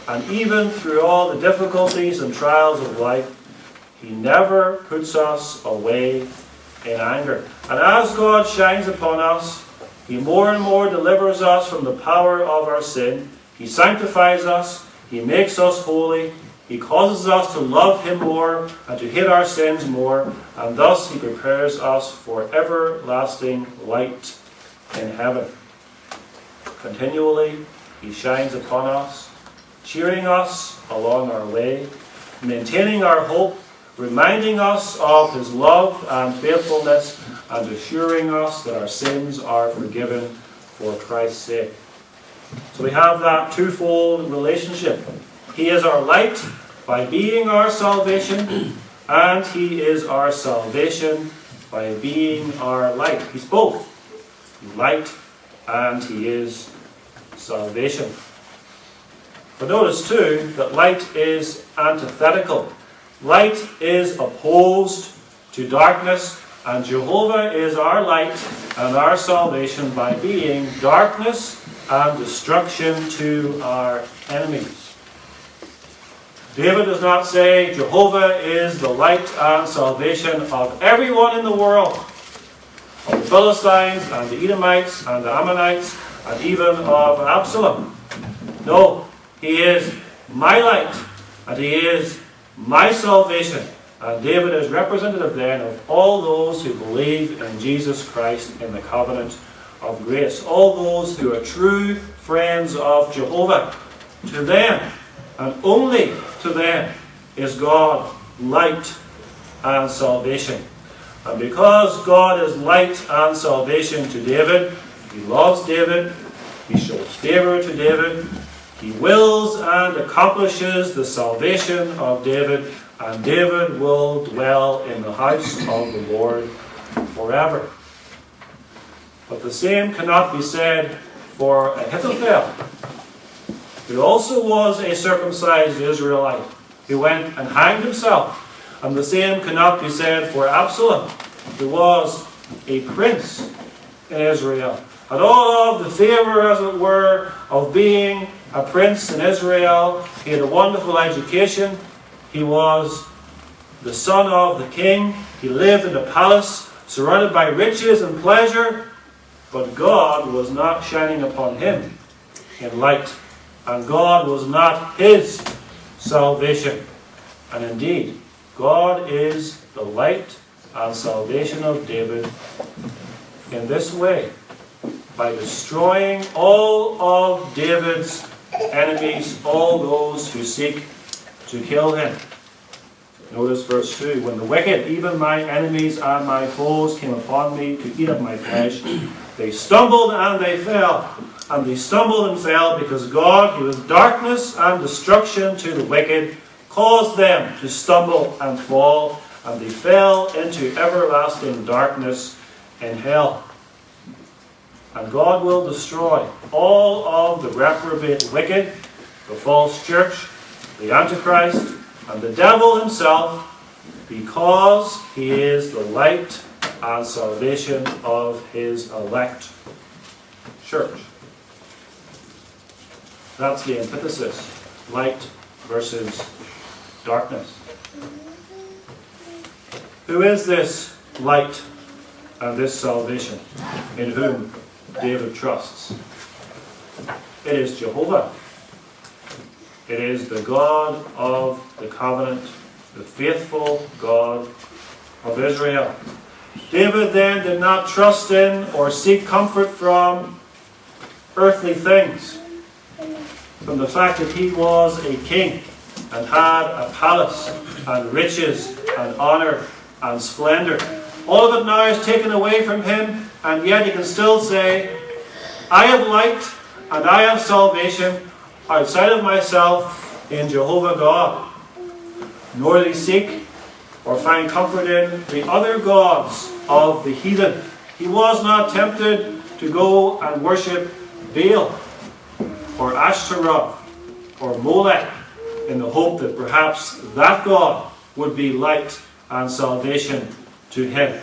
And even through all the difficulties and trials of life, He never puts us away in anger. And as God shines upon us, He more and more delivers us from the power of our sin. He sanctifies us. He makes us holy. He causes us to love Him more and to hate our sins more. And thus He prepares us for everlasting light in heaven. Continually, He shines upon us, cheering us along our way, maintaining our hope, reminding us of His love and faithfulness, and assuring us that our sins are forgiven for Christ's sake. So we have that twofold relationship. He is our light by being our salvation, and He is our salvation by being our light. He's both light and He is salvation. But notice too that light is antithetical. Light is opposed to darkness, and Jehovah is our light and our salvation by being darkness and destruction to our enemies. David does not say Jehovah is the light and salvation of everyone in the world, of the Philistines and the Edomites and the Ammonites and even of Absalom. No, He is my light and He is my salvation. And David is representative then of all those who believe in Jesus Christ in the covenant of grace. All those who are true friends of Jehovah. To them, and only to them, is God light and salvation. And because God is light and salvation to David, He loves David, He shows favor to David, He wills and accomplishes the salvation of David, and David will dwell in the house of the Lord forever. But the same cannot be said for Ahithophel, who also was a circumcised Israelite, who went and hanged himself. And the same cannot be said for Absalom, who was a prince in Israel. Had all of the favor, as it were, of being a prince in Israel. He had a wonderful education. He was the son of the king. He lived in a palace surrounded by riches and pleasure. But God was not shining upon him in light. And God was not his salvation. And indeed, God is the light and salvation of David in this way, by destroying all of David's enemies, all those who seek to kill him. Notice verse 2. When the wicked, even my enemies and my foes, came upon me to eat up my flesh, they stumbled and they fell. And they stumbled and fell because God, who is darkness and destruction to the wicked, caused them to stumble and fall, and they fell into everlasting darkness in hell. And God will destroy all of the reprobate wicked, the false church, the Antichrist, and the devil himself, because he is the light and salvation of his elect church. That's the antithesis. Light versus darkness. Who is this light and this salvation in whom David trusts? It is Jehovah. It is the God of the covenant, the faithful God of Israel. David then did not trust in or seek comfort from earthly things, from the fact that he was a king and had a palace and riches and honor and splendor. All of it now is taken away from him, and yet he can still say, I have light and I have salvation outside of myself in Jehovah God. Nor did he seek or find comfort in the other gods of the heathen. He was not tempted to go and worship Baal or Ashtaroth or Molech in the hope that perhaps that God would be light and salvation to him.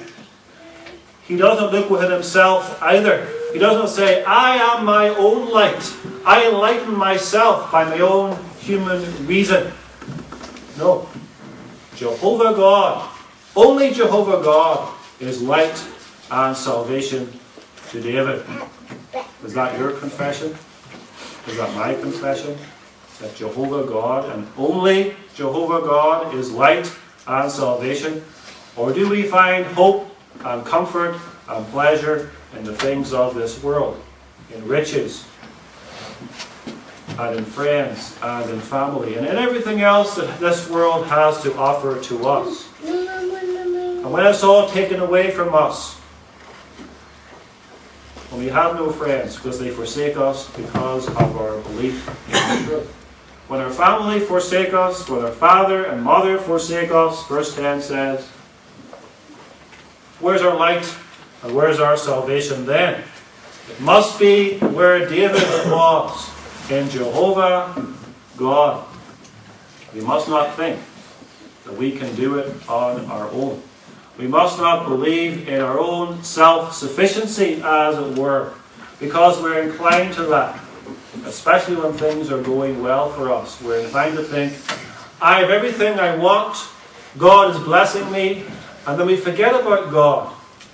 He doesn't look within himself either He does not say, I am my own light. I enlighten myself by my own human reason. No. Jehovah God, only Jehovah God is light and salvation to David. Is that your confession? Is that my confession? That Jehovah God and only Jehovah God is light and salvation? Or do we find hope and comfort and pleasure in the things of this world, in riches, and in friends, and in family, and in everything else that this world has to offer to us? And when it's all taken away from us, when we have no friends because they forsake us because of our belief in the truth, when our family forsake us, when our father and mother forsake us, verse 10 says, where's our light and where's our salvation then? It must be where David was, in Jehovah God. We must not think that we can do it on our own. We must not believe in our own self-sufficiency, as it were, because we're inclined to that, especially when things are going well for us. We're inclined to think, I have everything I want, God is blessing me, and then we forget about God.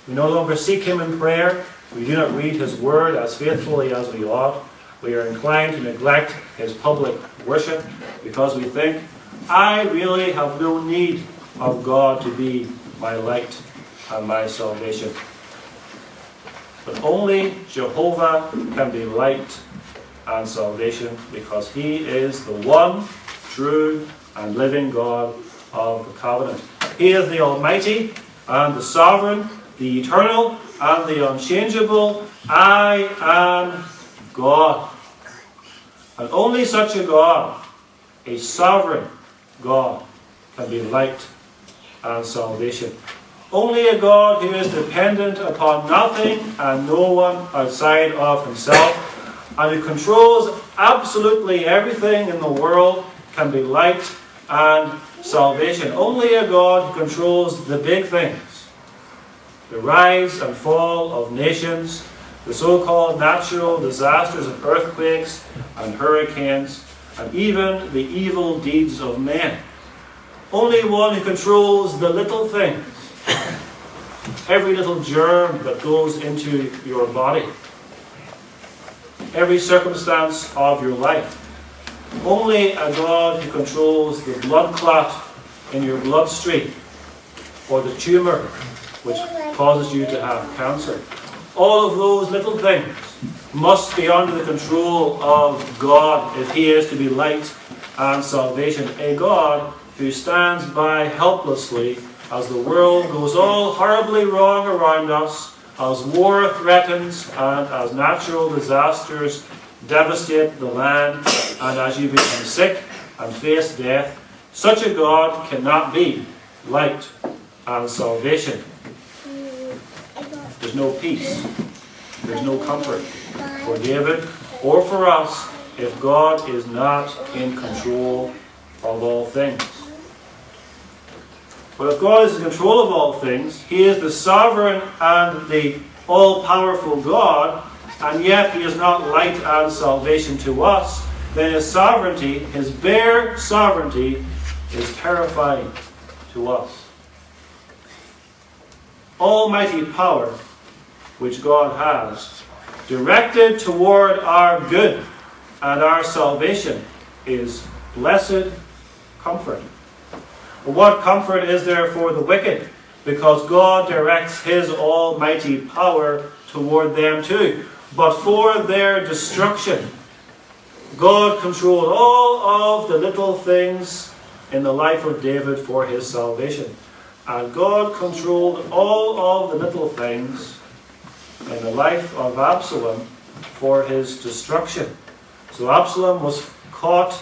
We no longer seek Him in prayer. We do not read His Word as faithfully as we ought. We are inclined to neglect His public worship because we think, I really have no need of God to be my light and my salvation. But only Jehovah can be light and salvation because He is the one true and living God of the covenant. He is the Almighty and the Sovereign, the Eternal and the Unchangeable. I am God. And only such a God, a sovereign God, can be light and salvation. Only a God who is dependent upon nothing and no one outside of Himself, and who controls absolutely everything in the world, can be light and salvation. Only a God who controls the big things, the rise and fall of nations, the so-called natural disasters of earthquakes and hurricanes, and even the evil deeds of men. Only one who controls the little things, every little germ that goes into your body, every circumstance of your life. Only a God who controls the blood clot in your bloodstream, or the tumour which causes you to have cancer. All of those little things must be under the control of God if He is to be light and salvation. A God who stands by helplessly as the world goes all horribly wrong around us, as war threatens and as natural disasters devastate the land, and as you become sick and face death. Such a God cannot be light and salvation. There's no peace, there's no comfort for David or for us if God is not in control of all things. But if God is in control of all things, He is the sovereign and the all-powerful God, and yet He is not light and salvation to us, then His sovereignty, His bare sovereignty, is terrifying to us. Almighty power which God has, directed toward our good and our salvation, is blessed comfort. But what comfort is there for the wicked? Because God directs His almighty power toward them too. But for their destruction, God controlled all of the little things in the life of David for his salvation. And God controlled all of the little things in the life of Absalom for his destruction. So Absalom was caught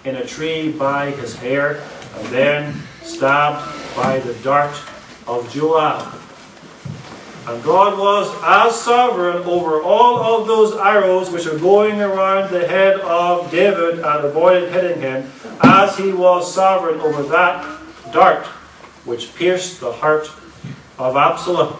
in a tree by his hair and then stabbed by the dart of Joab. And God was as sovereign over all of those arrows which are going around the head of David and avoided hitting him, as He was sovereign over that dart which pierced the heart of Absalom.